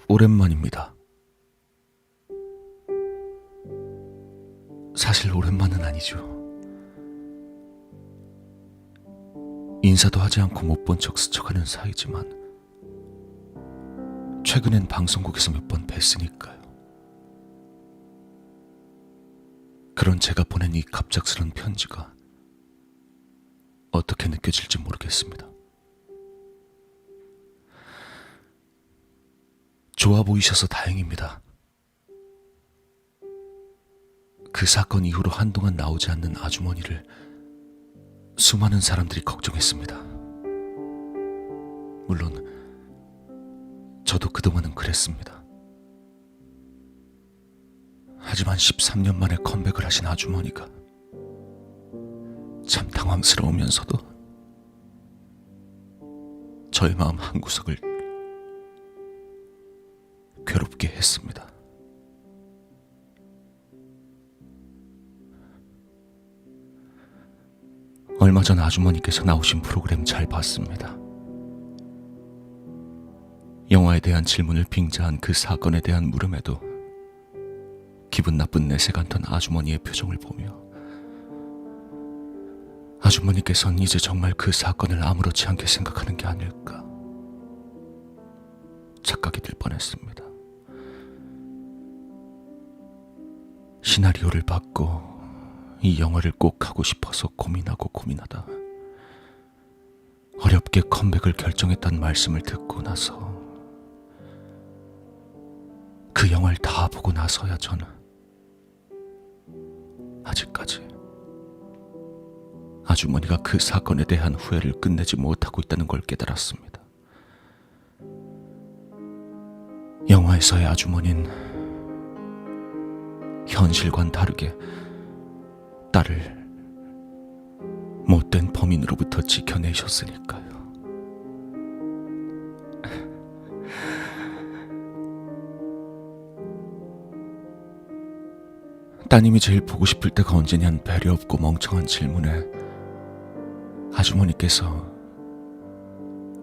오랜만입니다. 사실 오랜만은 아니죠. 인사도 하지 않고 못 본 척 스쳐가는 사이지만 최근엔 방송국에서 몇 번 뵀으니까요. 그런 제가 보낸 이 갑작스런 편지가 어떻게 느껴질지 모르겠습니다. 좋아 보이셔서 다행입니다. 그 사건 이후로 한동안 나오지 않는 아주머니를 수많은 사람들이 걱정했습니다. 물론 저도 그동안은 그랬습니다. 하지만 13년 만에 컴백을 하신 아주머니가 참 당황스러우면서도 저의 마음 한구석을 괴롭게 했습니다. 얼마 전 아주머니께서 나오신 프로그램 잘 봤습니다. 영화에 대한 질문을 빙자한 그 사건에 대한 물음에도 기분 나쁜 내색 않던 아주머니의 표정을 보며 아주머니께서는 이제 정말 그 사건을 아무렇지 않게 생각하는 게 아닐까 착각이 들 뻔했습니다. 시나리오를 받고 이 영화를 꼭 하고 싶어서 고민하고 고민하다 어렵게 컴백을 결정했다는 말씀을 듣고 나서 그 영화를 다 보고 나서야 저는 아직까지 아주머니가 그 사건에 대한 후회를 끝내지 못하고 있다는 걸 깨달았습니다. 영화에서의 아주머니는 현실과는 다르게 딸을 못된 범인으로부터 지켜내셨으니까요. 따님이 제일 보고 싶을 때가 언제냐는 배려 없고 멍청한 질문에 아주머니께서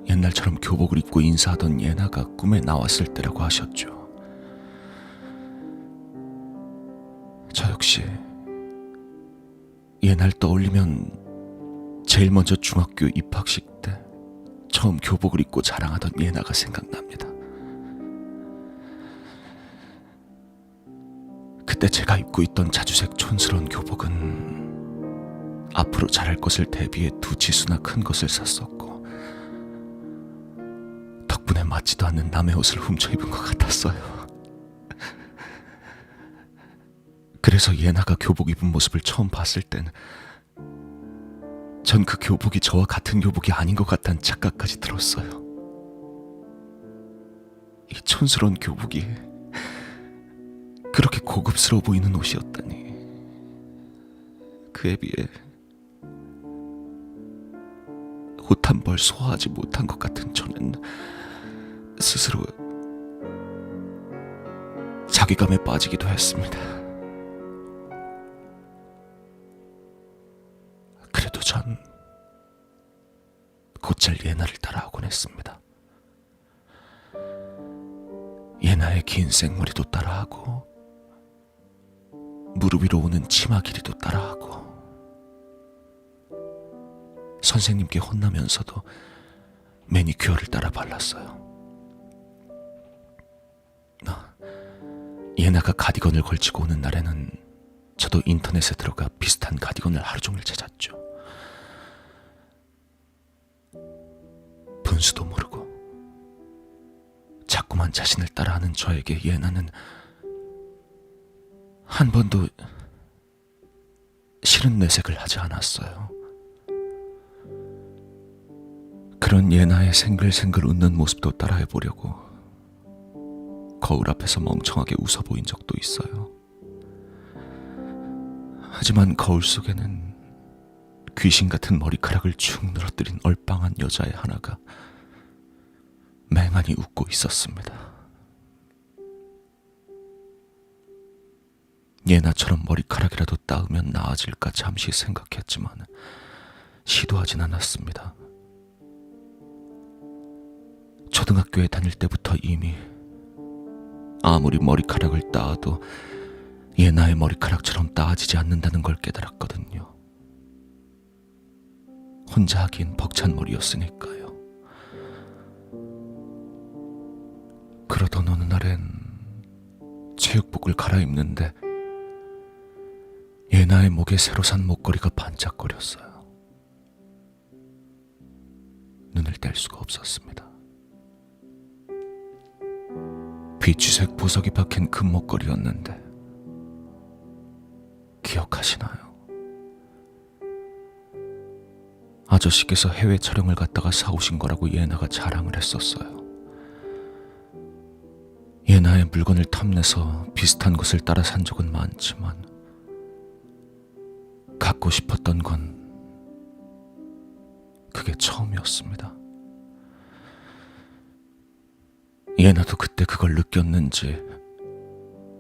옛날처럼 교복을 입고 인사하던 예나가 꿈에 나왔을 때라고 하셨죠. 저 역시 예날 떠올리면 제일 먼저 중학교 입학식 때 처음 교복을 입고 자랑하던 예나가 생각납니다. 그때 제가 입고 있던 자주색 촌스러운 교복은 앞으로 자랄 것을 대비해 두 치수나 큰 것을 샀었고 덕분에 맞지도 않는 남의 옷을 훔쳐 입은 것 같았어요. 그래서 예나가 교복 입은 모습을 처음 봤을 땐 전 그 교복이 저와 같은 교복이 아닌 것 같다는 착각까지 들었어요. 이 촌스러운 교복이 그렇게 고급스러워 보이는 옷이었다니. 그에 비해 옷 한 벌 소화하지 못한 것 같은 저는 스스로 자괴감에 빠지기도 했습니다. 그래도 전 곧잘 예나를 따라하곤 했습니다. 예나의 긴 생머리도 따라하고 무릎 위로 오는 치마 길이도 따라하고 선생님께 혼나면서도 매니큐어를 따라 발랐어요. 예나가 가디건을 걸치고 오는 날에는 저도 인터넷에 들어가 비슷한 가디건을 하루 종일 찾았죠. 분수도 모르고 자꾸만 자신을 따라하는 저에게 예나는 한 번도 싫은 내색을 하지 않았어요. 그런 예나의 생글생글 웃는 모습도 따라해보려고 거울 앞에서 멍청하게 웃어 보인 적도 있어요. 하지만 거울 속에는 귀신 같은 머리카락을 축 늘어뜨린 얼빵한 여자의 하나가 맹하니 웃고 있었습니다. 예나처럼 머리카락이라도 따으면 나아질까 잠시 생각했지만 시도하진 않았습니다. 초등학교에 다닐 때부터 이미 아무리 머리카락을 따도 예나의 머리카락처럼 따지지 않는다는 걸 깨달았거든요. 혼자 하기엔 벅찬 머리였으니까요. 그러던 어느 날엔 체육복을 갈아입는데 예나의 목에 새로 산 목걸이가 반짝거렸어요. 눈을 뗄 수가 없었습니다. 비취색 보석이 박힌 금 목걸이였는데 기억하시나요? 아저씨께서 해외 촬영을 갔다가 사오신 거라고 예나가 자랑을 했었어요. 예나의 물건을 탐내서 비슷한 것을 따라 산 적은 많지만 갖고 싶었던 건 그게 처음이었습니다. 예나도 그때 그걸 느꼈는지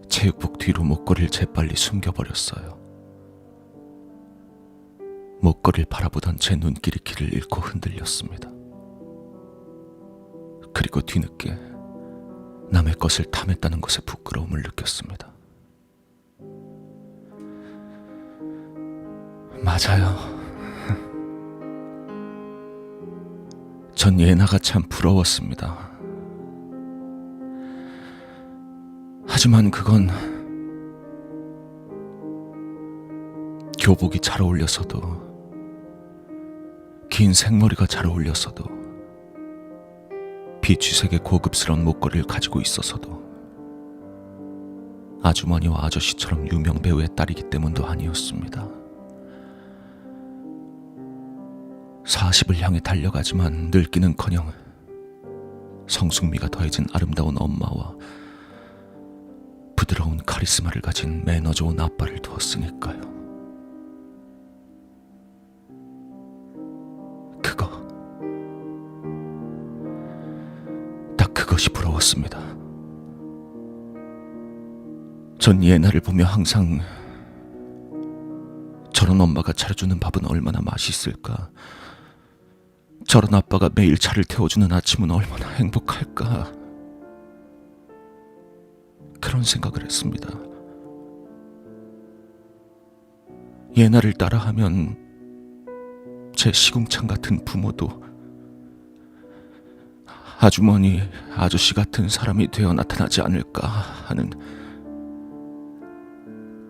체육복 뒤로 목걸이를 재빨리 숨겨버렸어요. 목걸이를 바라보던 제 눈길이 길을 잃고 흔들렸습니다. 그리고 뒤늦게 남의 것을 탐했다는 것에 부끄러움을 느꼈습니다. 맞아요. 전 예나가 참 부러웠습니다. 하지만 그건 교복이 잘 어울려서도, 긴 생머리가 잘 어울려서도, 비취색의 고급스러운 목걸이를 가지고 있어서도, 아주머니와 아저씨처럼 유명 배우의 딸이기 때문도 아니었습니다. 40을 향해 달려가지만 늙기는커녕 성숙미가 더해진 아름다운 엄마와 부드러운 카리스마를 가진 매너 좋은 아빠를 두었으니까요. 딱 그것이 부러웠습니다. 전 예나를 보며 항상 저런 엄마가 차려주는 밥은 얼마나 맛있을까, 저런 아빠가 매일 차를 태워주는 아침은 얼마나 행복할까, 그런 생각을 했습니다. 예나를 따라하면 제 시궁창 같은 부모도 아주머니, 아저씨 같은 사람이 되어 나타나지 않을까 하는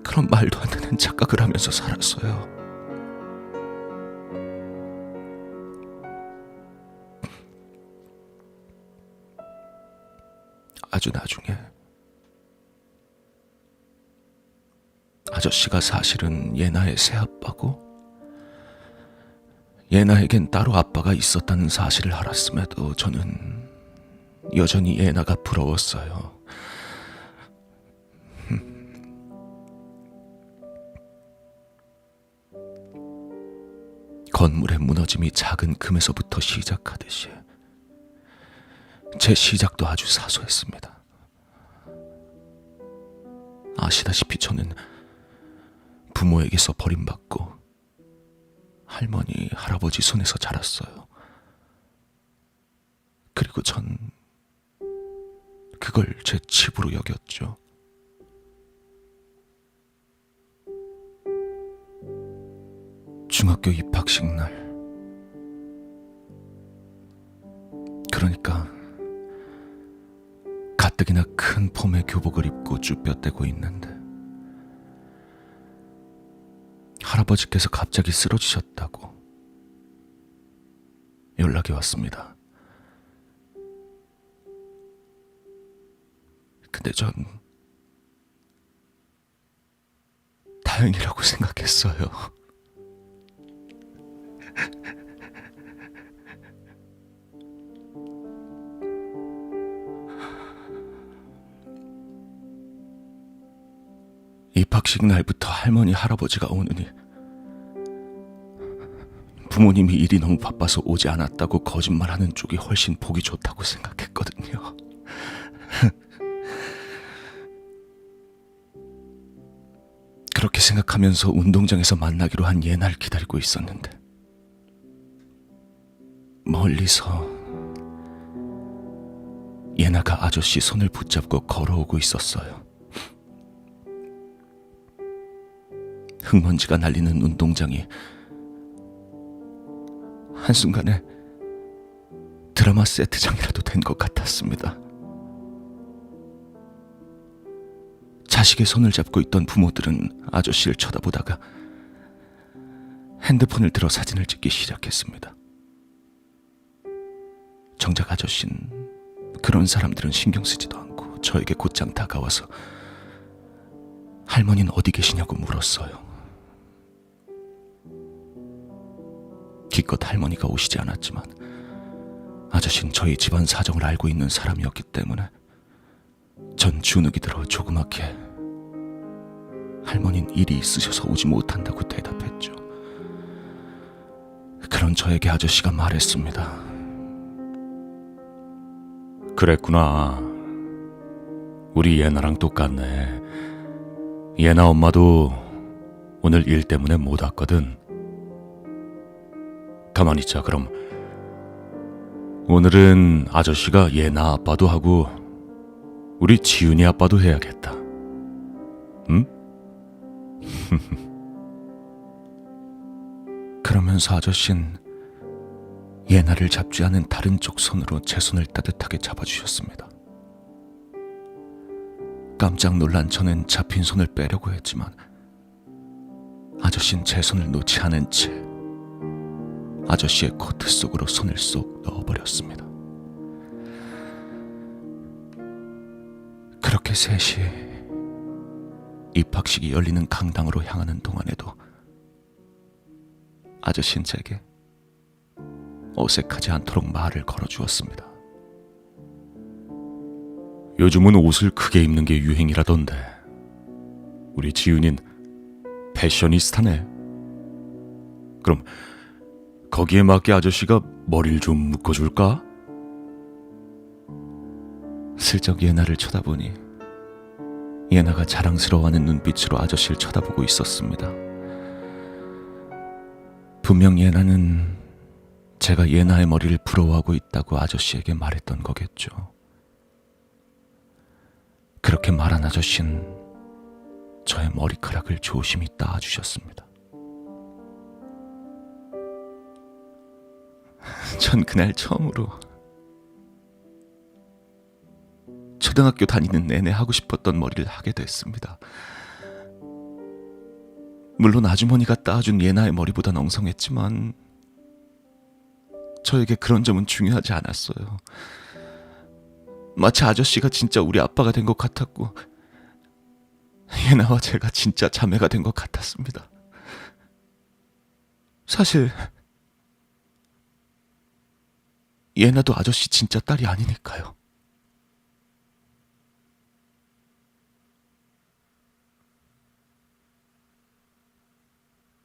그런 말도 안 되는 착각을 하면서 살았어요. 아주 나중에 아저씨가 사실은 예나의 새아빠고 예나에겐 따로 아빠가 있었다는 사실을 알았음에도 저는 여전히 예나가 부러웠어요. 건물의 무너짐이 작은 금에서부터 시작하듯이 제 시작도 아주 사소했습니다. 아시다시피 저는 부모에게서 버림받고 할머니, 할아버지 손에서 자랐어요. 그리고 전 그걸 제 집으로 여겼죠. 중학교 입학식 날, 그러니까 가뜩이나 큰 폼의 교복을 입고 쭈뼛대고 있는데 할아버지께서 갑자기 쓰러지셨다고 연락이 왔습니다. 근데 전 다행이라고 생각했어요. 입학식 날부터 할머니, 할아버지가 오느니 부모님이 일이 너무 바빠서 오지 않았다고 거짓말하는 쪽이 훨씬 보기 좋다고 생각했거든요. 그렇게 생각하면서 운동장에서 만나기로 한 예날 기다리고 있었는데 멀리서 예나가 아저씨 손을 붙잡고 걸어오고 있었어요. 흙먼지가 날리는 운동장이 한순간에 드라마 세트장이라도 된 것 같았습니다. 자식의 손을 잡고 있던 부모들은 아저씨를 쳐다보다가 핸드폰을 들어 사진을 찍기 시작했습니다. 정작 아저씨는 그런 사람들은 신경 쓰지도 않고 저에게 곧장 다가와서 할머니는 어디 계시냐고 물었어요. 기껏 할머니가 오시지 않았지만 아저씨는 저희 집안 사정을 알고 있는 사람이었기 때문에 전 주눅이 들어 조그맣게 할머니는 일이 있으셔서 오지 못한다고 대답했죠. 그런 저에게 아저씨가 말했습니다. 그랬구나. 우리 예나랑 똑같네. 예나 엄마도 오늘 일 때문에 못 왔거든. 가만히 있자. 그럼 오늘은 아저씨가 예나 아빠도 하고 우리 지윤이 아빠도 해야겠다. 응? 그러면서 아저씨는 예나를 잡지 않은 다른 쪽 손으로 제 손을 따뜻하게 잡아주셨습니다. 깜짝 놀란 저는 잡힌 손을 빼려고 했지만 아저씨는 제 손을 놓지 않은 채 아저씨의 코트 속으로 손을 쏙 넣어버렸습니다. 그렇게 셋이 입학식이 열리는 강당으로 향하는 동안에도 아저씨는 제게 어색하지 않도록 말을 걸어주었습니다. 요즘은 옷을 크게 입는 게 유행이라던데 우리 지윤인 패셔니스타네. 그럼 거기에 맞게 아저씨가 머리를 좀 묶어줄까? 슬쩍 예나를 쳐다보니 예나가 자랑스러워하는 눈빛으로 아저씨를 쳐다보고 있었습니다. 분명 예나는 제가 예나의 머리를 부러워하고 있다고 아저씨에게 말했던 거겠죠. 그렇게 말한 아저씨는 저의 머리카락을 조심히 따주셨습니다. 전 그날 처음으로 초등학교 다니는 내내 하고 싶었던 머리를 하게 됐습니다. 물론 아주머니가 따준 예나의 머리보단 엉성했지만 저에게 그런 점은 중요하지 않았어요. 마치 아저씨가 진짜 우리 아빠가 된 것 같았고 예나와 제가 진짜 자매가 된 것 같았습니다. 사실 예나도 아저씨 진짜 딸이 아니니까요.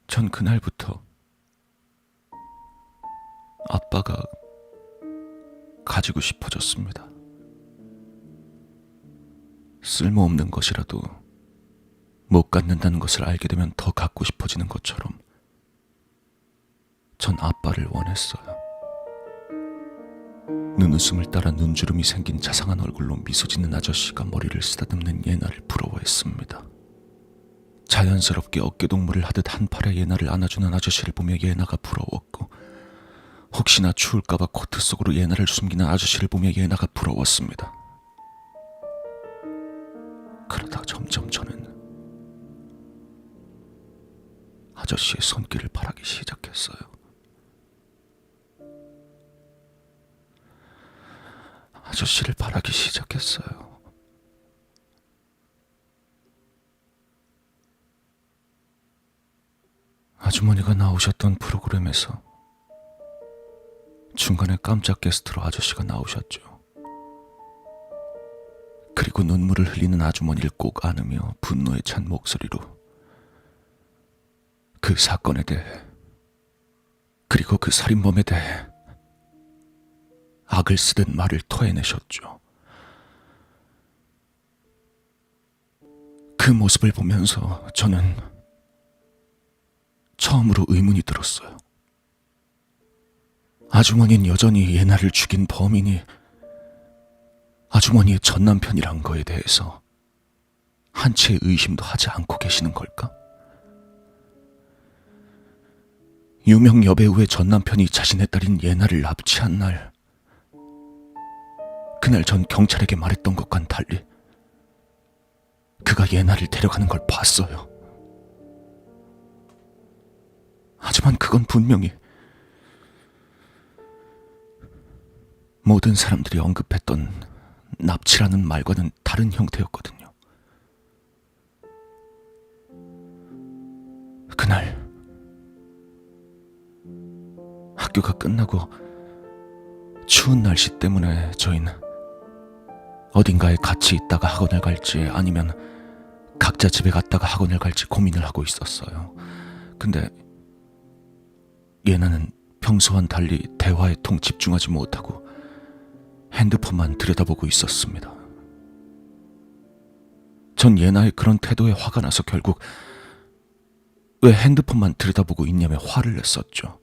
전 그날부터 아빠가 가지고 싶어졌습니다. 쓸모없는 것이라도 못 갖는다는 것을 알게 되면 더 갖고 싶어지는 것처럼 전 아빠를 원했어요. 눈웃음을 따라 눈주름이 생긴 자상한 얼굴로 미소 짓는 아저씨가 머리를 쓰다듬는 예나를 부러워했습니다. 자연스럽게 어깨동무를 하듯 한 팔에 예나를 안아주는 아저씨를 보며 예나가 부러웠고 혹시나 추울까봐 코트 속으로 예나를 숨기는 아저씨를 보며 예나가 부러웠습니다. 그러다 점점 저는 아저씨의 손길을 바라기 시작했어요. 아저씨를 바라기 시작했어요. 아주머니가 나오셨던 프로그램에서 중간에 깜짝 게스트로 아저씨가 나오셨죠. 그리고 눈물을 흘리는 아주머니를 꼭 안으며 분노에 찬 목소리로 그 사건에 대해 그리고 그 살인범에 대해 악을 쓰듯 말을 토해내셨죠. 그 모습을 보면서 저는 처음으로 의문이 들었어요. 아주머니는 여전히 예나를 죽인 범인이 아주머니의 전 남편이란 거에 대해서 한치의 의심도 하지 않고 계시는 걸까? 유명 여배우의 전 남편이 자신의 딸인 예나를 납치한 날, 그날 전 경찰에게 말했던 것과는 달리 그가 예나를 데려가는 걸 봤어요. 하지만 그건 분명히 모든 사람들이 언급했던 납치라는 말과는 다른 형태였거든요. 그날 학교가 끝나고 추운 날씨 때문에 저희는 어딘가에 같이 있다가 학원을 갈지 아니면 각자 집에 갔다가 학원을 갈지 고민을 하고 있었어요. 근데 예나는 평소와는 달리 대화에 통 집중하지 못하고 핸드폰만 들여다보고 있었습니다. 전 예나의 그런 태도에 화가 나서 결국 왜 핸드폰만 들여다보고 있냐며 화를 냈었죠.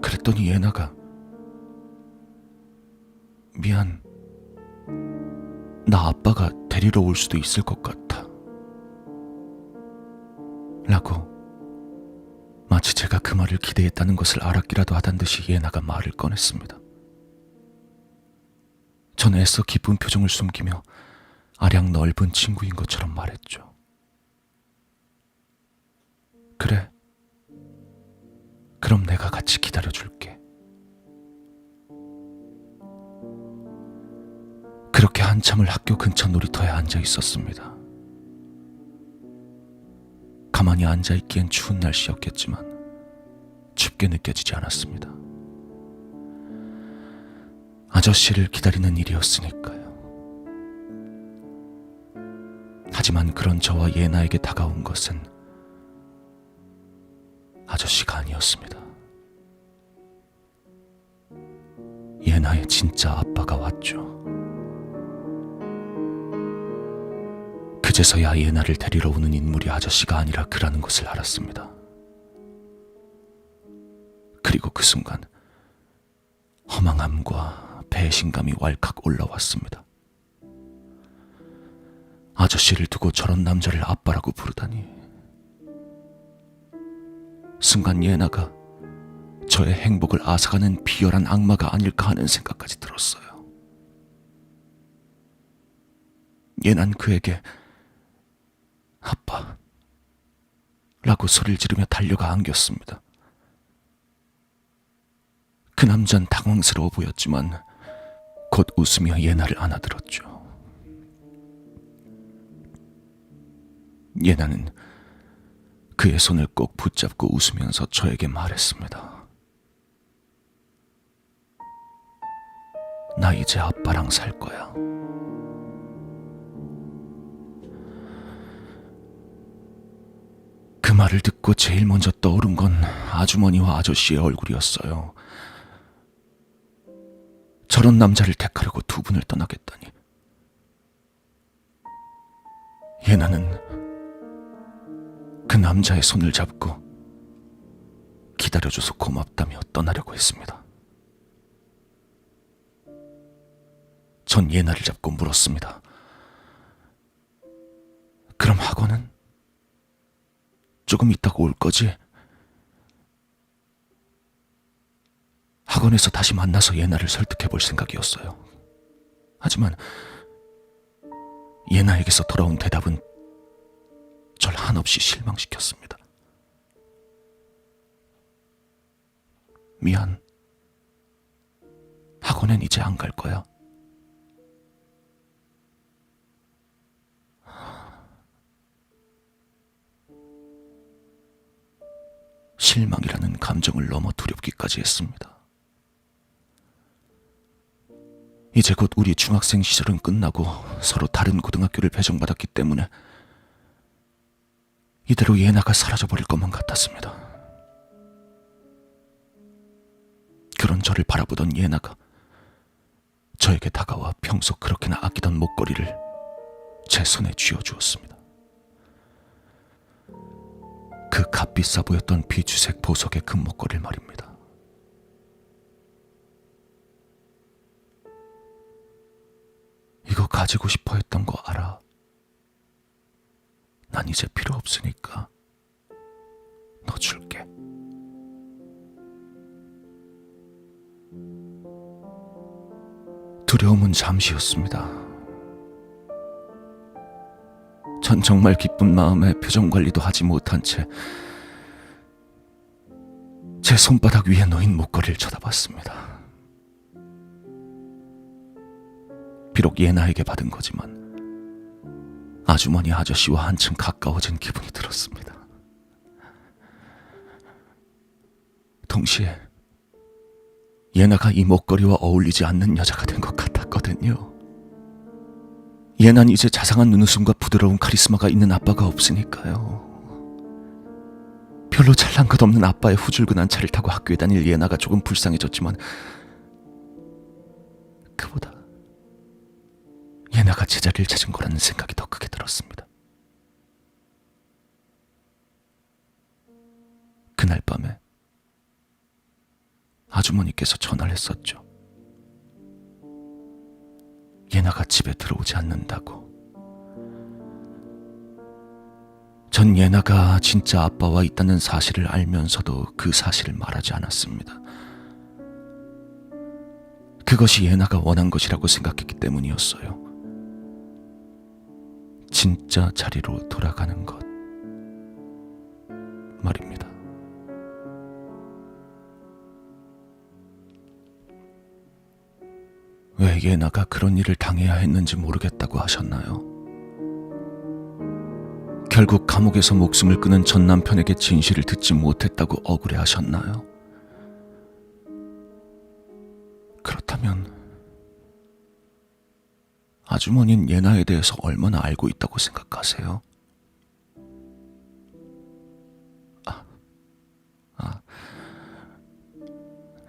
그랬더니 예나가 미안, 나 아빠가 데리러 올 수도 있을 것 같아 라고 마치 제가 그 말을 기대했다는 것을 알았기라도 하단 듯이 예나가 말을 꺼냈습니다. 전 애써 기쁜 표정을 숨기며 아량 넓은 친구인 것처럼 말했죠. 그래, 그럼 내가 같이 기다려줄게. 그렇게 한참을 학교 근처 놀이터에 앉아 있었습니다. 가만히 앉아있기엔 추운 날씨였겠지만 춥게 느껴지지 않았습니다. 아저씨를 기다리는 일이었으니까요. 하지만 그런 저와 예나에게 다가온 것은 아저씨가 아니었습니다. 예나의 진짜 아빠가 왔죠. 그제서야 예나를 데리러 오는 인물이 아저씨가 아니라 그라는 것을 알았습니다. 그리고 그 순간 허망함과 배신감이 왈칵 올라왔습니다. 아저씨를 두고 저런 남자를 아빠라고 부르다니. 순간 예나가 저의 행복을 앗아가는 비열한 악마가 아닐까 하는 생각까지 들었어요. 예난 그에게 아빠 라고 소리를 지르며 달려가 안겼습니다. 그 남잔 당황스러워 보였지만 곧 웃으며 예나를 안아들었죠. 예나는 그의 손을 꼭 붙잡고 웃으면서 저에게 말했습니다. 나 이제 아빠랑 살 거야. 그 말을 듣고 제일 먼저 떠오른 건 아주머니와 아저씨의 얼굴이었어요. 저런 남자를 택하려고 두 분을 떠나겠다니. 예나는 그 남자의 손을 잡고 기다려줘서 고맙다며 떠나려고 했습니다. 전 예나를 잡고 물었습니다. 그럼 학원은? 조금 있다가 올 거지? 학원에서 다시 만나서 예나를 설득해 볼 생각이었어요. 하지만 예나에게서 돌아온 대답은 절 한없이 실망시켰습니다. 미안. 학원엔 이제 안 갈 거야. 실망이라는 감정을 넘어 두렵기까지 했습니다. 이제 곧 우리 중학생 시절은 끝나고 서로 다른 고등학교를 배정받았기 때문에 이대로 예나가 사라져버릴 것만 같았습니다. 그런 저를 바라보던 예나가 저에게 다가와 평소 그렇게나 아끼던 목걸이를 제 손에 쥐어주었습니다. 그 값비싸 보였던 비주색 보석의 금목걸이를 말입니다. 가지고 싶어 했던 거 알아. 난 이제 필요 없으니까 너 줄게. 두려움은 잠시였습니다. 전 정말 기쁜 마음에 표정 관리도 하지 못한 채 제 손바닥 위에 놓인 목걸이를 쳐다봤습니다. 비록 예나에게 받은 거지만 아주머니 아저씨와 한층 가까워진 기분이 들었습니다. 동시에 예나가 이 목걸이와 어울리지 않는 여자가 된 것 같았거든요. 예나는 이제 자상한 눈웃음과 부드러운 카리스마가 있는 아빠가 없으니까요. 별로 잘난 것 없는 아빠의 후줄근한 차를 타고 학교에 다닐 예나가 조금 불쌍해졌지만 그보다 예나가 제자리를 찾은 거라는 생각이 더 크게 들었습니다. 그날 밤에 아주머니께서 전화를 했었죠. 예나가 집에 들어오지 않는다고. 전 예나가 진짜 아빠와 있다는 사실을 알면서도 그 사실을 말하지 않았습니다. 그것이 예나가 원한 것이라고 생각했기 때문이었어요. 진짜 자리로 돌아가는 것 말입니다. 왜 예나가 그런 일을 당해야 했는지 모르겠다고 하셨나요? 결국 감옥에서 목숨을 끊은 전 남편에게 진실을 듣지 못했다고 억울해하셨나요? 그렇다면 아주머니는 예나에 대해서 얼마나 알고 있다고 생각하세요?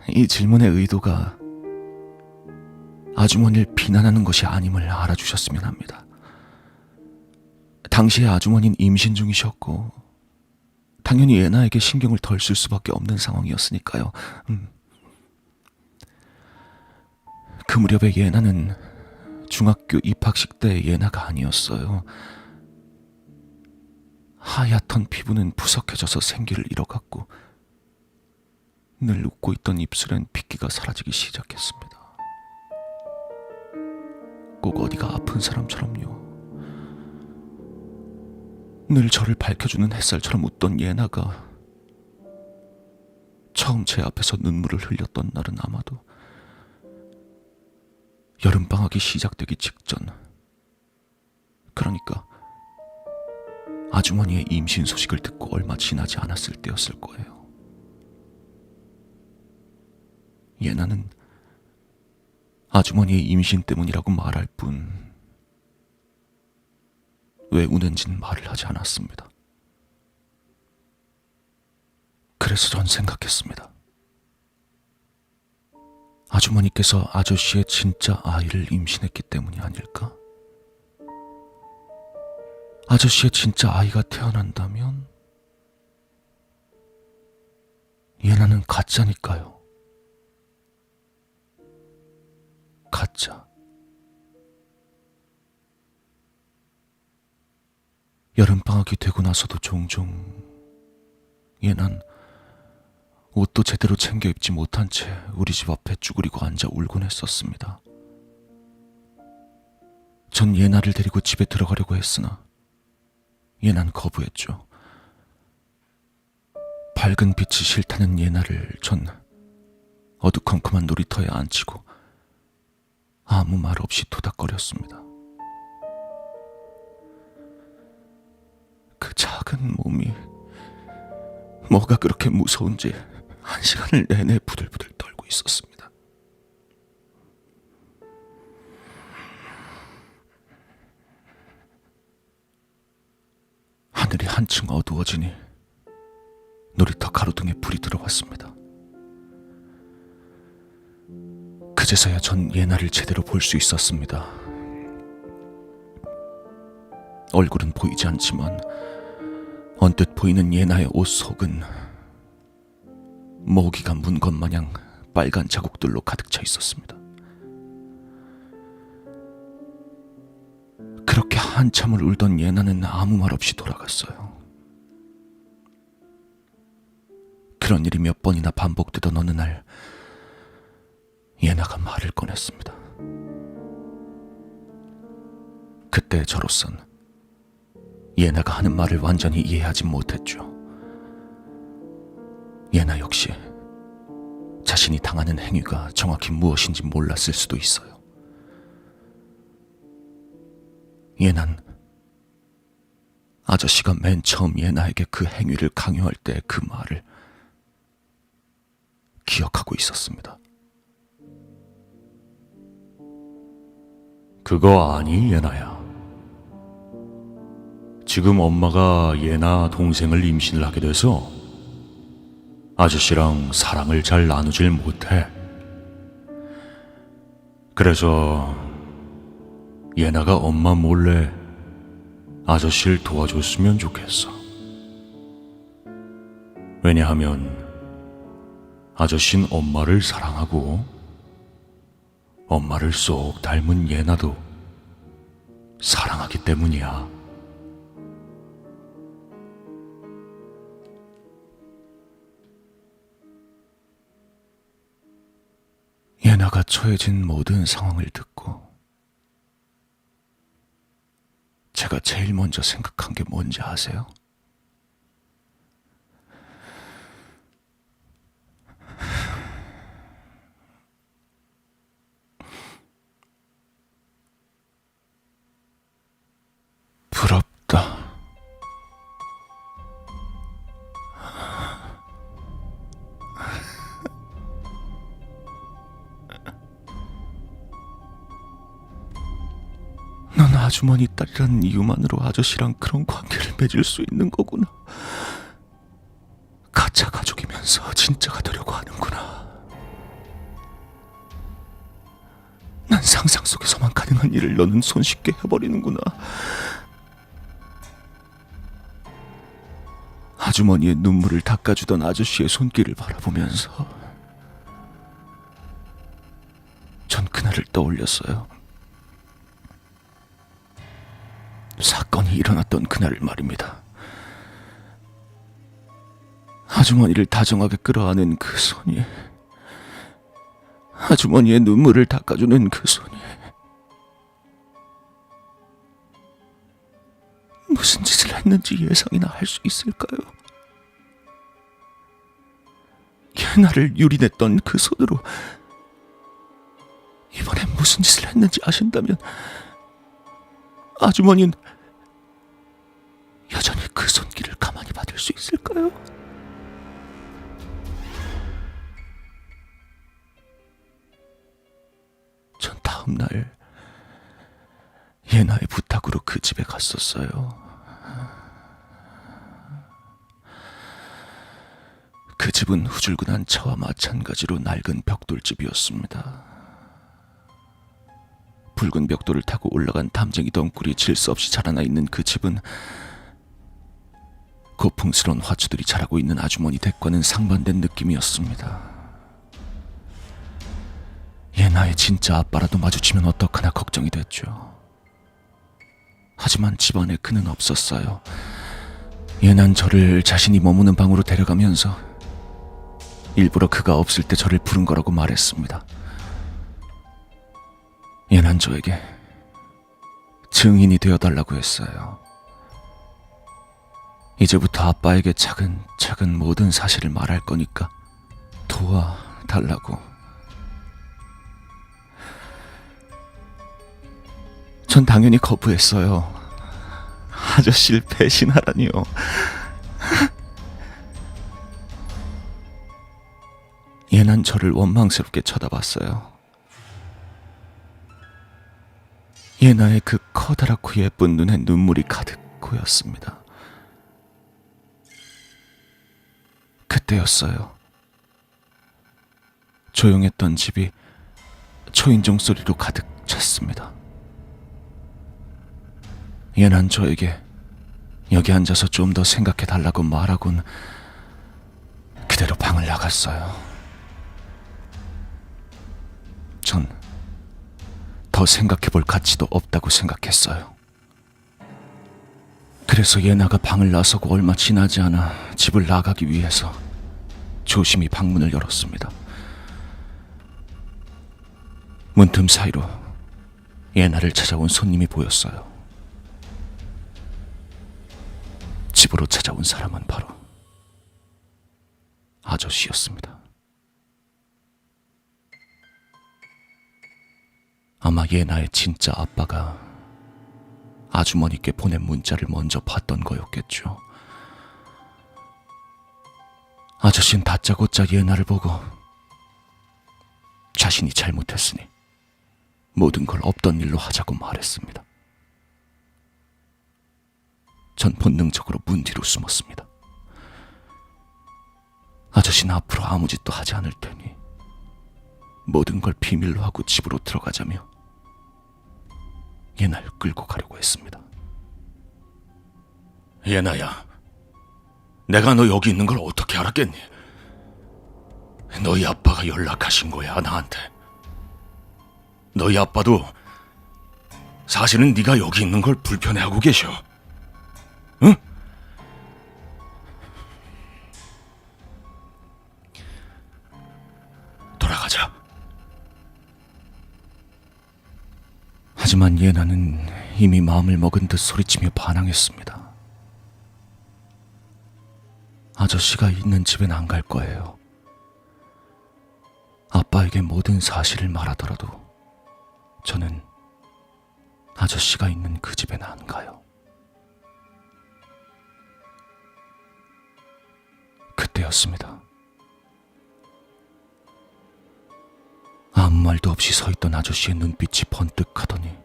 이 질문의 의도가 아주머니를 비난하는 것이 아님을 알아주셨으면 합니다. 당시에 아주머니는 임신 중이셨고 당연히 예나에게 신경을 덜 쓸 수밖에 없는 상황이었으니까요. 그 무렵에 예나는 중학교 입학식 때 예나가 아니었어요. 하얗던 피부는 푸석해져서 생기를 잃어갔고 늘 웃고 있던 입술엔 핏기가 사라지기 시작했습니다. 꼭 어디가 아픈 사람처럼요. 늘 저를 밝혀주는 햇살처럼 웃던 예나가 처음 제 앞에서 눈물을 흘렸던 날은 아마도 여름방학이 시작되기 직전, 그러니까 아주머니의 임신 소식을 듣고 얼마 지나지 않았을 때였을 거예요. 예나는 아주머니의 임신 때문이라고 말할 뿐 왜 우는지는 말을 하지 않았습니다. 그래서 전 생각했습니다. 아주머니께서 아저씨의 진짜 아이를 임신했기 때문이 아닐까? 아저씨의 진짜 아이가 태어난다면 예나는 가짜니까요. 가짜. 여름방학이 되고 나서도 종종 예난 옷도 제대로 챙겨 입지 못한 채 우리 집 앞에 쭈그리고 앉아 울곤 했었습니다. 전 예나를 데리고 집에 들어가려고 했으나 예난 거부했죠. 밝은 빛이 싫다는 예나를 전 어두컴컴한 놀이터에 앉히고 아무 말 없이 토닥거렸습니다. 그 작은 몸이 뭐가 그렇게 무서운지 1시간을 내내 부들부들 떨고 있었습니다. 하늘이 한층 어두워지니 놀이터 가로등에 불이 들어왔습니다. 그제서야 전 예나를 제대로 볼 수 있었습니다. 얼굴은 보이지 않지만 언뜻 보이는 예나의 옷 속은 모기가 문 것 마냥 빨간 자국들로 가득 차 있었습니다. 그렇게 한참을 울던 예나는 아무 말 없이 돌아갔어요. 그런 일이 몇 번이나 반복되던 어느 날 예나가 말을 꺼냈습니다. 그때 저로선 예나가 하는 말을 완전히 이해하지 못했죠. 예나 역시 자신이 당하는 행위가 정확히 무엇인지 몰랐을 수도 있어요. 예난 아저씨가 맨 처음 예나에게 그 행위를 강요할 때 그 말을 기억하고 있었습니다. 그거 아니, 예나야. 지금 엄마가 예나 동생을 임신을 하게 돼서 아저씨랑 사랑을 잘 나누질 못해. 그래서 예나가 엄마 몰래 아저씨를 도와줬으면 좋겠어. 왜냐하면 아저씨는 엄마를 사랑하고 엄마를 쏙 닮은 예나도 사랑하기 때문이야. 예나가 처해진 모든 상황을 듣고 제가 제일 먼저 생각한 게 뭔지 아세요? 부럽다. 넌 아주머니 딸이라는 이유만으로 아저씨랑 그런 관계를 맺을 수 있는 거구나. 가짜 가족이면서 진짜가 되려고 하는구나. 난 상상 속에서만 가능한 일을 너는 손쉽게 해버리는구나. 아주머니의 눈물을 닦아주던 아저씨의 손길을 바라보면서 전 그날을 떠올렸어요. 사건이 일어났던 그날을 말입니다. 아주머니를 다정하게 끌어안은 그 손이, 아주머니의 눈물을 닦아주는 그 손이 무슨 짓을 했는지 예상이나 할 수 있을까요? 예나를 유린했던 그 손으로 이번엔 무슨 짓을 했는지 아신다면 아주머니는 여전히 그 손길을 가만히 받을 수 있을까요? 전 다음 날 예나의 부탁으로 그 집에 갔었어요. 그 집은 후줄근한 차와 마찬가지로 낡은 벽돌집이었습니다. 붉은 벽돌을 타고 올라간 담쟁이 덩굴이 질 수 없이 자라나 있는 그 집은 고풍스러운 화초들이 자라고 있는 아주머니 댁과는 상반된 느낌이었습니다. 예나의 진짜 아빠라도 마주치면 어떡하나 걱정이 됐죠. 하지만 집안에 그는 없었어요. 예난 저를 자신이 머무는 방으로 데려가면서 일부러 그가 없을 때 저를 부른 거라고 말했습니다. 예난 저에게 증인이 되어달라고 했어요. 이제부터 아빠에게 차근차근 모든 사실을 말할 거니까 도와달라고. 전 당연히 거부했어요. 아저씨를 배신하라니요. 예난 저를 원망스럽게 쳐다봤어요. 예나의 그 커다랗고 예쁜 눈에 눈물이 가득 고였습니다. 그때였어요. 조용했던 집이 초인종 소리로 가득 찼습니다. 예난 저에게 여기 앉아서 좀 더 생각해달라고 말하곤 그대로 방을 나갔어요. 전 더 생각해볼 가치도 없다고 생각했어요. 그래서 예나가 방을 나서고 얼마 지나지 않아 집을 나가기 위해서 조심히 방문을 열었습니다. 문틈 사이로 예나를 찾아온 손님이 보였어요. 집으로 찾아온 사람은 바로 아저씨였습니다. 아마 예나의 진짜 아빠가 아주머니께 보낸 문자를 먼저 봤던 거였겠죠. 아저씨는 다짜고짜 예나를 보고 자신이 잘못했으니 모든 걸 없던 일로 하자고 말했습니다. 전 본능적으로 문 뒤로 숨었습니다. 아저씨는 앞으로 아무 짓도 하지 않을 테니 모든 걸 비밀로 하고 집으로 들어가자며 예나를 끌고 가려고 했습니다. 예나야, 내가 너 여기 있는 걸 어떻게 알았겠니? 너희 아빠가 연락하신 거야, 나한테. 너희 아빠도 사실은 네가 여기 있는 걸 불편해하고 계셔. 응? 돌아가자. 하지만 예나는 이미 마음을 먹은 듯 소리치며 반항했습니다. 아저씨가 있는 집엔 안 갈 거예요. 아빠에게 모든 사실을 말하더라도 저는 아저씨가 있는 그 집엔 안 가요. 그때였습니다. 아무 말도 없이 서 있던 아저씨의 눈빛이 번뜩하더니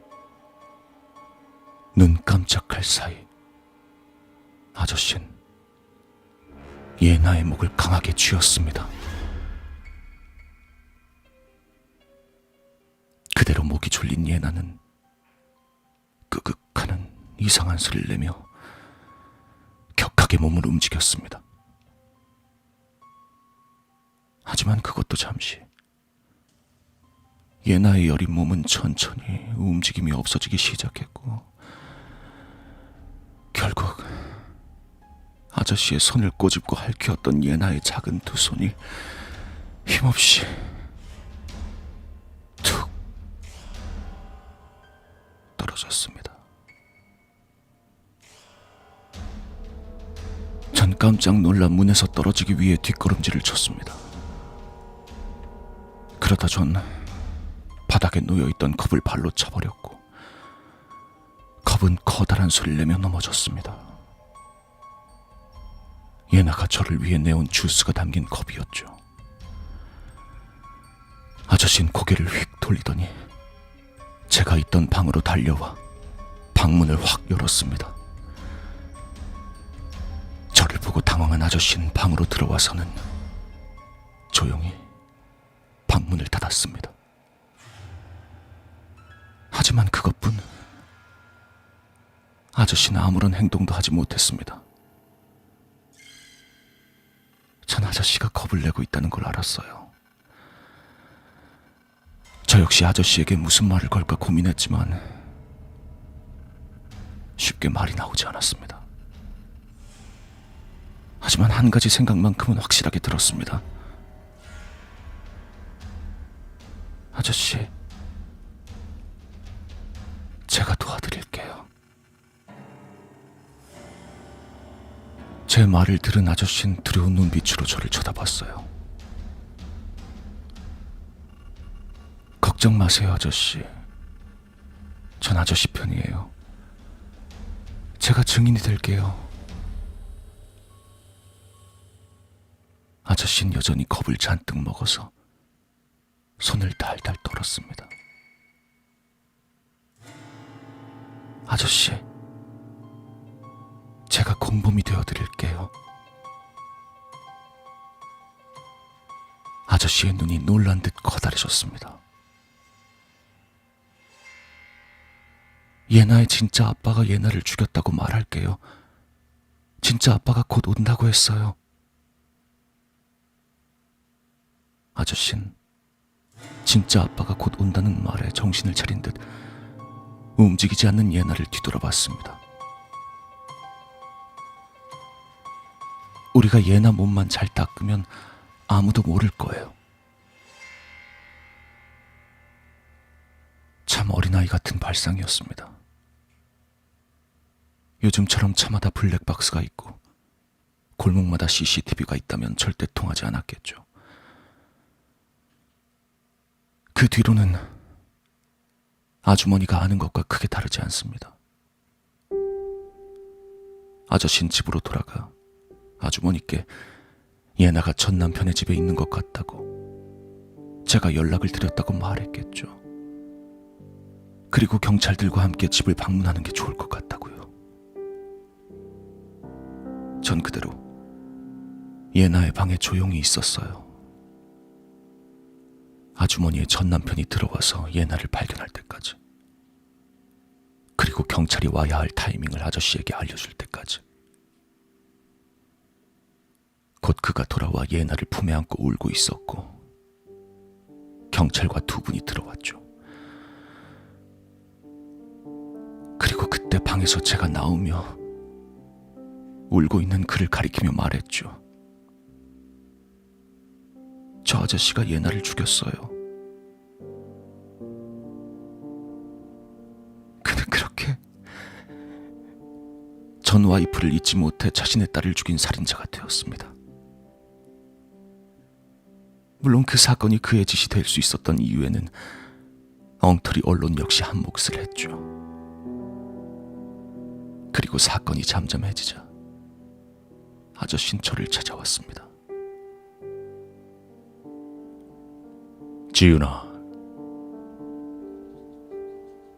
눈 깜짝할 사이 아저씨는 예나의 목을 강하게 쥐었습니다. 그대로 목이 졸린 예나는 끄극하는 이상한 소리를 내며 격하게 몸을 움직였습니다. 하지만 그것도 잠시. 예나의 여린 몸은 천천히 움직임이 없어지기 시작했고 결국 아저씨의 손을 꼬집고 핥혔던 예나의 작은 두 손이 힘없이 툭 떨어졌습니다. 전 깜짝 놀라 문에서 떨어지기 위해 뒷걸음질을 쳤습니다. 그러다 전 바닥에 놓여있던 컵을 발로 차버렸고 컵은 커다란 소리를 내며 넘어졌습니다. 예나가 저를 위해 내온 주스가 담긴 컵이었죠. 아저씨는 고개를 휙 돌리더니 제가 있던 방으로 달려와 방문을 확 열었습니다. 저를 보고 당황한 아저씨는 방으로 들어와서는 조용히 방문을 닫았습니다. 하지만 그것뿐. 아저씨는 아무런 행동도 하지 못했습니다. 전 아저씨가 겁을 내고 있다는 걸 알았어요. 저 역시 아저씨에게 무슨 말을 걸까 고민했지만 쉽게 말이 나오지 않았습니다. 하지만 한 가지 생각만큼은 확실하게 들었습니다. 아저씨, 제가 도와드릴게요. 제 말을 들은 아저씨는 두려운 눈빛으로 저를 쳐다봤어요. 걱정 마세요, 아저씨. 전 아저씨 편이에요. 제가 증인이 될게요. 아저씨는 여전히 겁을 잔뜩 먹어서 손을 달달 떨었습니다. 아저씨, 제가 공범이 되어드릴게요. 아저씨의 눈이 놀란 듯 커다래졌습니다. 예나의 진짜 아빠가 예나를 죽였다고 말할게요. 진짜 아빠가 곧 온다고 했어요. 아저씨는 진짜 아빠가 곧 온다는 말에 정신을 차린 듯 움직이지 않는 예나를 뒤돌아봤습니다. 우리가 예나 몸만 잘 닦으면 아무도 모를 거예요. 참 어린아이 같은 발상이었습니다. 요즘처럼 차마다 블랙박스가 있고 골목마다 CCTV가 있다면 절대 통하지 않았겠죠. 그 뒤로는 아주머니가 아는 것과 크게 다르지 않습니다. 아저씨는 집으로 돌아가 아주머니께 예나가 전 남편의 집에 있는 것 같다고 제가 연락을 드렸다고 말했겠죠. 그리고 경찰들과 함께 집을 방문하는 게 좋을 것 같다고요. 전 그대로 예나의 방에 조용히 있었어요. 아주머니의 전 남편이 들어와서 예나를 발견할 때까지. 그리고 경찰이 와야 할 타이밍을 아저씨에게 알려줄 때까지. 곧 그가 돌아와 예나를 품에 안고 울고 있었고 경찰과 두 분이 들어왔죠. 그리고 그때 방에서 제가 나오며 울고 있는 그를 가리키며 말했죠. 저 아저씨가 예나를 죽였어요. 그는 그렇게 전 와이프를 잊지 못해 자신의 딸을 죽인 살인자가 되었습니다. 물론 그 사건이 그의 짓이 될 수 있었던 이유에는 엉터리 언론 역시 한 몫을 했죠. 그리고 사건이 잠잠해지자 아저씨는 저를 찾아왔습니다.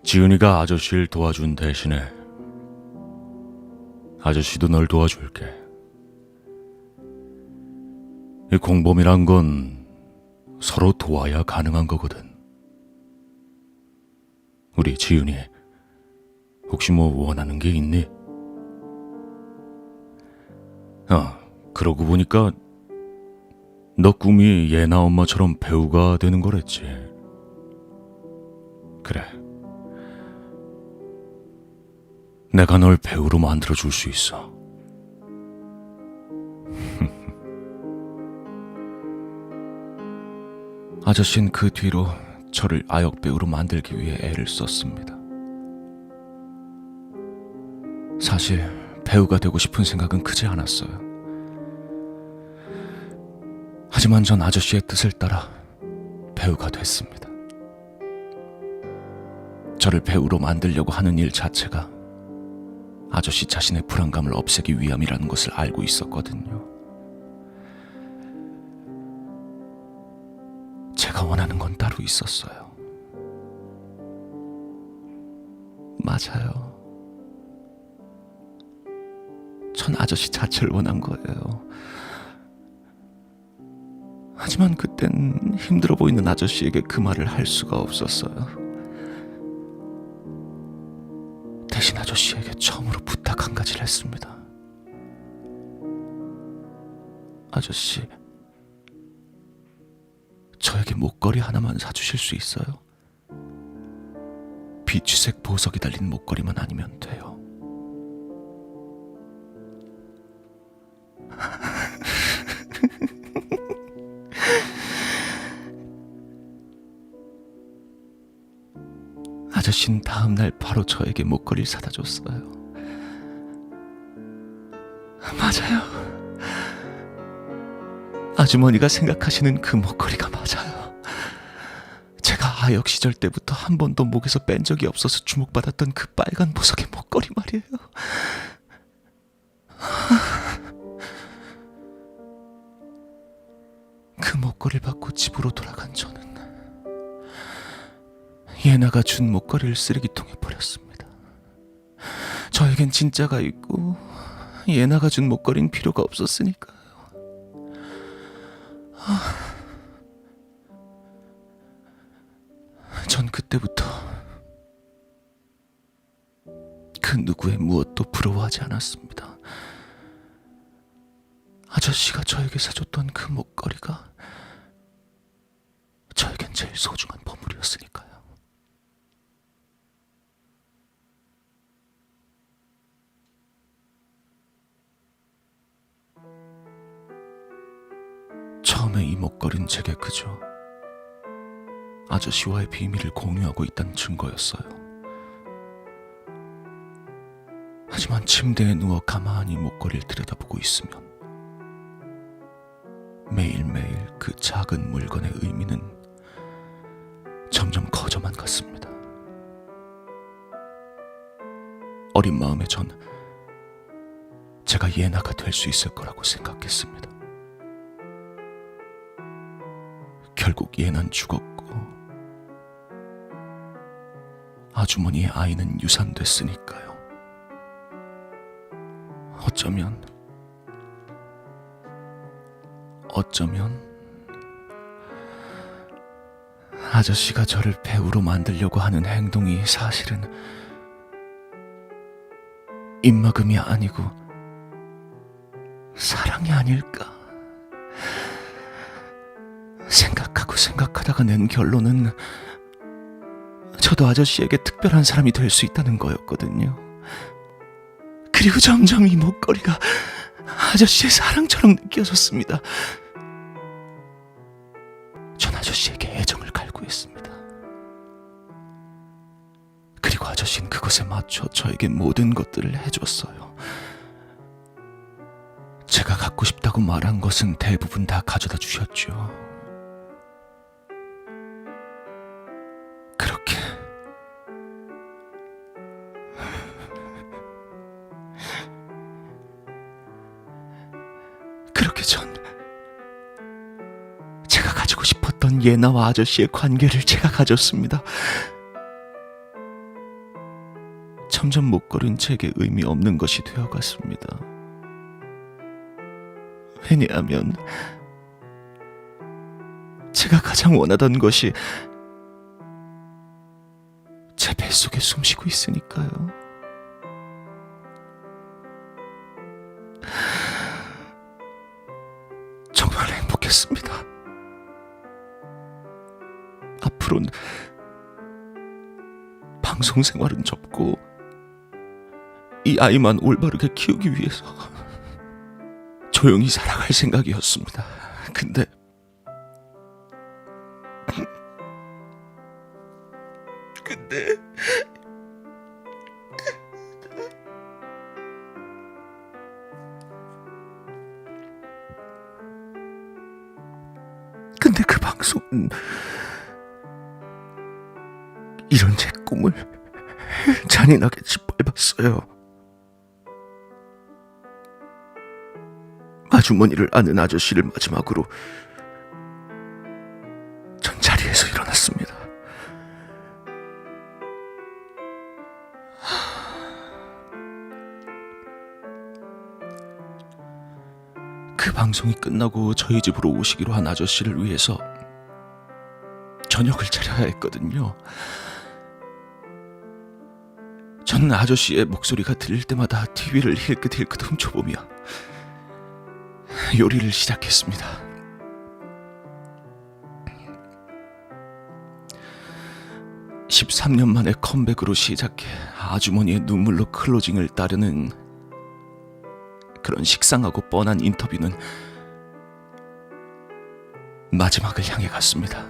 지은이가 아저씨를 도와준 대신에 아저씨도 널 도와줄게. 이 공범이란 건 서로 도와야 가능한 거거든. 우리 지은이 혹시 뭐 원하는 게 있니? 그러고 보니까 너 꿈이 예나 엄마처럼 배우가 되는 거랬지. 그래. 내가 널 배우로 만들어줄 수 있어. 아저씨는 그 뒤로 저를 아역배우로 만들기 위해 애를 썼습니다. 사실 배우가 되고 싶은 생각은 크지 않았어요. 하지만 전 아저씨의 뜻을 따라 배우가 됐습니다. 저를 배우로 만들려고 하는 일 자체가 아저씨 자신의 불안감을 없애기 위함이라는 것을 알고 있었거든요. 제가 원하는 건 따로 있었어요. 맞아요. 전 아저씨 자체를 원한 거예요. 하지만 그땐 힘들어 보이는 아저씨에게 그 말을 할 수가 없었어요. 대신 아저씨에게 처음으로 부탁 한 가지를 했습니다. 아저씨, 저에게 목걸이 하나만 사주실 수 있어요? 비취색 보석이 달린 목걸이만 아니면 돼요. 아저씨는 다음날 바로 저에게 목걸이를 사다 줬어요. 맞아요. 아주머니가 생각하시는 그 목걸이가 맞아요. 제가 아역 시절 때부터 한 번도 목에서 뺀 적이 없어서 주목받았던 그 빨간 보석의 목걸이 말이에요. 그 목걸이를 받고 집으로 돌아간 저는 예나가 준 목걸이를 쓰레기통에 버렸습니다. 저에겐 진짜가 있고 예나가 준 목걸이는 필요가 없었으니까요. 전 그때부터 그 누구의 무엇도 부러워하지 않았습니다. 아저씨가 저에게 사줬던 그 목걸이가 저에겐 제일 소중한 보물이었으니까요. 밤의 이목걸이는 제게 그저 아저씨와의 비밀을 공유하고 있다는 증거였어요. 하지만 침대에 누워 가만히 목걸이를 들여다보고 있으면 매일매일 그 작은 물건의 의미는 점점 커져만 갔습니다. 어린 마음에 전 제가 예나가 될 수 있을 거라고 생각했습니다. 결국 예나는 죽었고 아주머니의 아이는 유산됐으니까요. 어쩌면 아저씨가 저를 배우로 만들려고 하는 행동이 사실은 입막음이 아니고 사랑이 아닐까 생각하다가 낸 결론은 저도 아저씨에게 특별한 사람이 될 수 있다는 거였거든요. 그리고 점점 이 목걸이가 아저씨의 사랑처럼 느껴졌습니다. 전 아저씨에게 애정을 갈구했습니다. 그리고 아저씨는 그것에 맞춰 저에게 모든 것들을 해줬어요. 제가 갖고 싶다고 말한 것은 대부분 다 가져다 주셨죠. 그렇게 전 제가 가지고 싶었던 예나와 아저씨의 관계를 제가 가졌습니다. 점점 목걸이는 제게 의미 없는 것이 되어갔습니다. 왜냐하면 제가 가장 원하던 것이 제 뱃속에 숨쉬고 있으니까요. 정말 행복했습니다. 앞으로는 방송 생활은 접고 이 아이만 올바르게 키우기 위해서 조용히 살아갈 생각이었습니다. 근데 그 방송은 이런 제 꿈을 잔인하게 짓밟았어요. 아주머니를 아는 아저씨를 마지막으로 전 자리에서 일어났습니다. 그 방송이 끝나고 저희 집으로 오시기로 한 아저씨를 위해서 저녁을 차려야 했거든요. 저는 아저씨의 목소리가 들릴 때마다 TV를 힐끗힐끗 훔쳐보며 요리를 시작했습니다. (13년) 만에 컴백으로 시작해 아주머니의 눈물로 클로징을 따르는 그런 식상하고 뻔한 인터뷰는 마지막을 향해 갔습니다.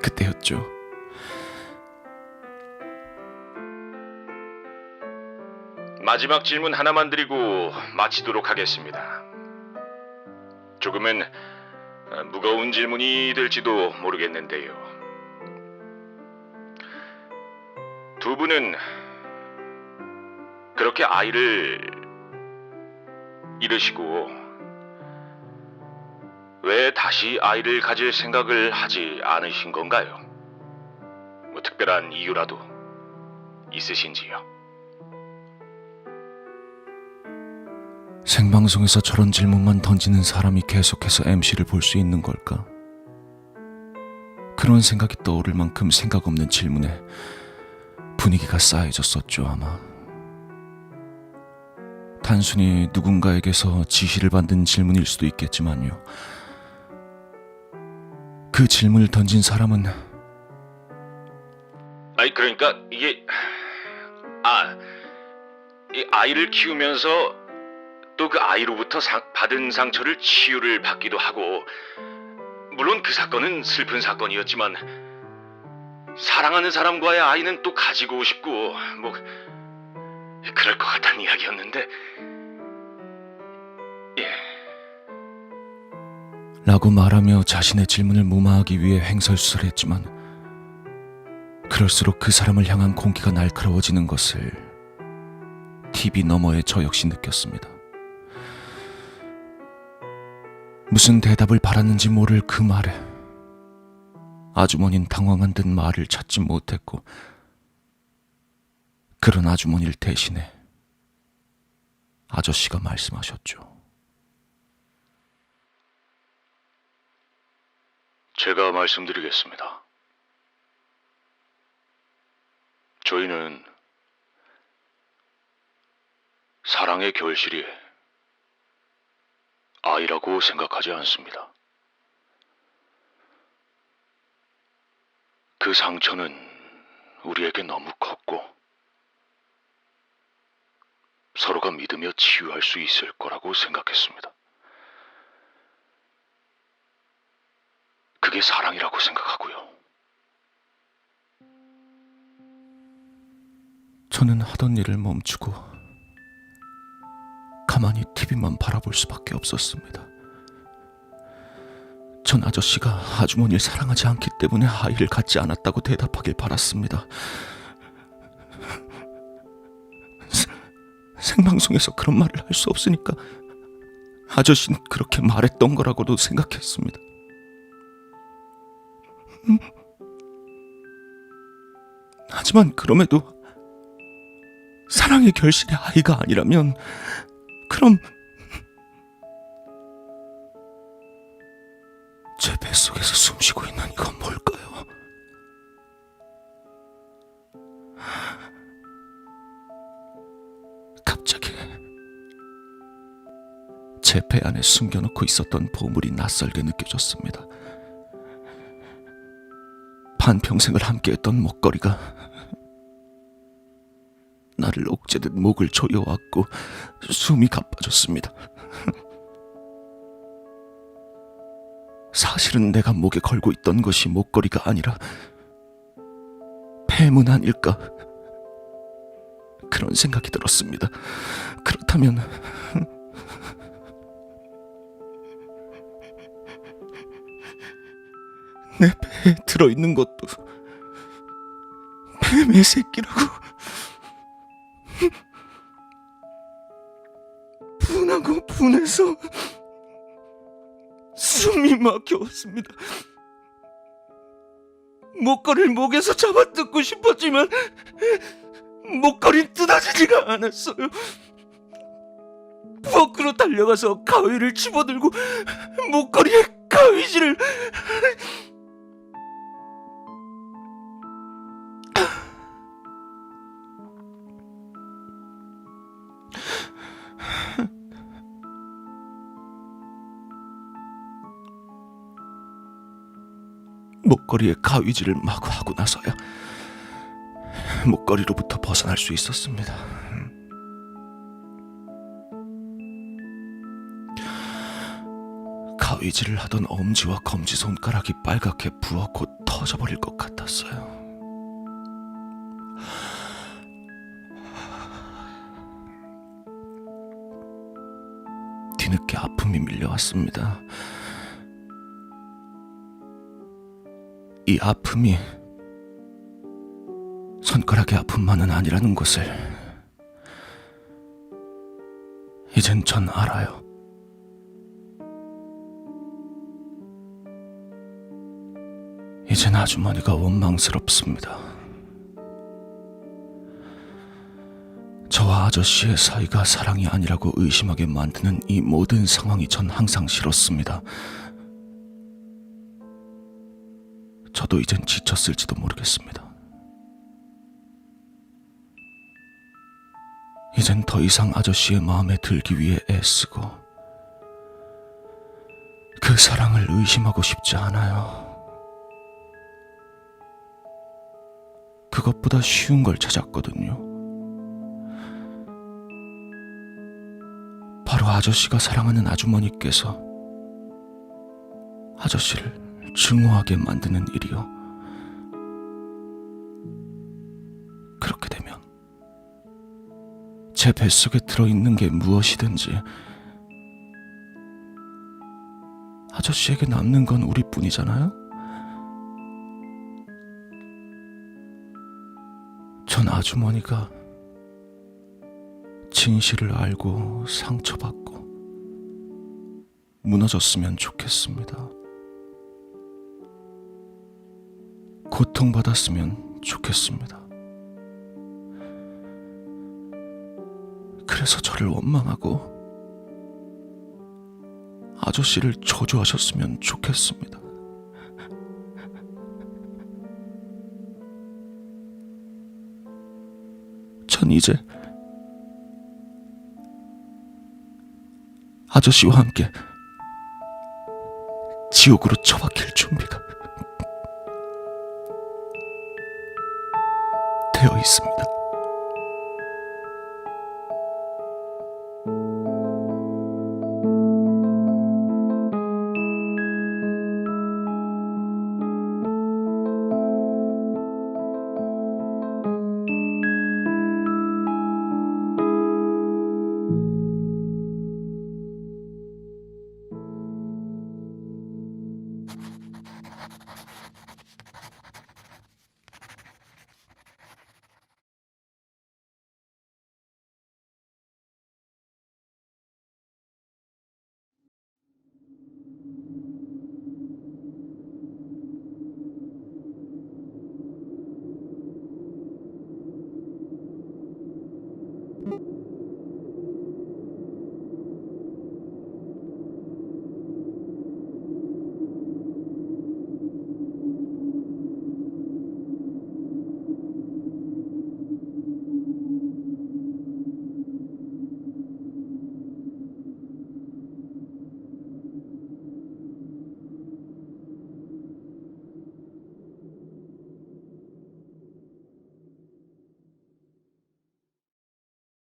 그때였죠. 마지막 질문 하나만 드리고 마치도록 하겠습니다. 조금은 무거운 질문이 될지도 모르겠는데요. 두 분은 그렇게 아이를 잃으시고 왜 다시 아이를 가질 생각을 하지 않으신 건가요? 뭐 특별한 이유라도 있으신지요? 생방송에서 저런 질문만 던지는 사람이 계속해서 MC를 볼 수 있는 걸까? 그런 생각이 떠오를 만큼 생각 없는 질문에 분위기가 싸해졌었죠, 아마. 단순히 누군가에게서 지시를 받은 질문일 수도 있겠지만요. 그 질문을 던진 사람은 그러니까 이게 이 아이를 키우면서 또 그 아이로부터 받은 상처를 치유를 받기도 하고, 물론 그 사건은 슬픈 사건이었지만 사랑하는 사람과의 아이는 또 가지고 싶고 뭐 그럴 것 같다는 이야기였는데. 라고 말하며 자신의 질문을 무마하기 위해 횡설수설했지만 그럴수록 그 사람을 향한 공기가 날카로워지는 것을 TV 너머에 저 역시 느꼈습니다. 무슨 대답을 바랐는지 모를 그 말에 아주머니는 당황한 듯 말을 찾지 못했고, 그런 아주머니를 대신해 아저씨가 말씀하셨죠. 제가 말씀드리겠습니다. 저희는 사랑의 결실이 아이라고 생각하지 않습니다. 그 상처는 우리에게 너무 컸고 서로가 믿으며 치유할 수 있을 거라고 생각했습니다. 그게 사랑이라고 생각하고요. 저는 하던 일을 멈추고 가만히 TV만 바라볼 수밖에 없었습니다. 전 아저씨가 아주머니를 사랑하지 않기 때문에 아이를 갖지 않았다고 대답하길 바랐습니다. 생방송에서 그런 말을 할 수 없으니까 아저씨는 그렇게 말했던 거라고도 생각했습니다. 하지만 그럼에도 사랑의 결실이 아이가 아니라면 그럼 제 뱃속에서 숨쉬고 있는 이건 뭘까요? 갑자기 제 배 안에 숨겨놓고 있었던 보물이 낯설게 느껴졌습니다. 반평생을 함께했던 목걸이가 나를 옥죄듯 목을 조여왔고 숨이 가빠졌습니다. 사실은 내가 목에 걸고 있던 것이 목걸이가 아니라 폐문 아닐까, 그런 생각이 들었습니다. 그렇다면 내 배에 들어있는 것도 뱀의 새끼라고. 분하고 분해서 숨이 막혀왔습니다. 목걸이를 목에서 잡아뜯고 싶었지만 목걸이는 뜯어지지가 않았어요. 밖으로 달려가서 가위를 집어들고 목걸이에 가위질을. 목걸이에 가위질을 마구 하고 나서야 목걸이로부터 벗어날 수 있었습니다. 가위질을 하던 엄지와 검지 손가락이 빨갛게 부어 곧 터져버릴 것 같았어요. 뒤늦게 아픔이 밀려왔습니다. 이 아픔이 손가락의 아픔만은 아니라는 것을 이젠 전 알아요. 이젠 아주머니가 원망스럽습니다. 저와 아저씨의 사이가 사랑이 아니라고 의심하게 만드는 이 모든 상황이 전 항상 싫었습니다. 저도 이젠 지쳤을지도 모르겠습니다. 이젠 더 이상 아저씨의 마음에 들기 위해 애쓰고 그 사랑을 의심하고 싶지 않아요. 그것보다 쉬운 걸 찾았거든요. 바로 바로 아저씨가 사랑하는 아주머니께서 아저씨를 증오하게 만드는 일이요. 그렇게 되면 제 뱃속에 들어있는 게 무엇이든지 아저씨에게 남는 건 우리뿐이잖아요? 전 아주머니가 진실을 알고 상처받고 무너졌으면 좋겠습니다. 고통받았으면 좋겠습니다. 그래서 저를 원망하고 아저씨를 저주하셨으면 좋겠습니다. 전 이제 아저씨와 함께 지옥으로 처박힐 준비가 되어 있습니다.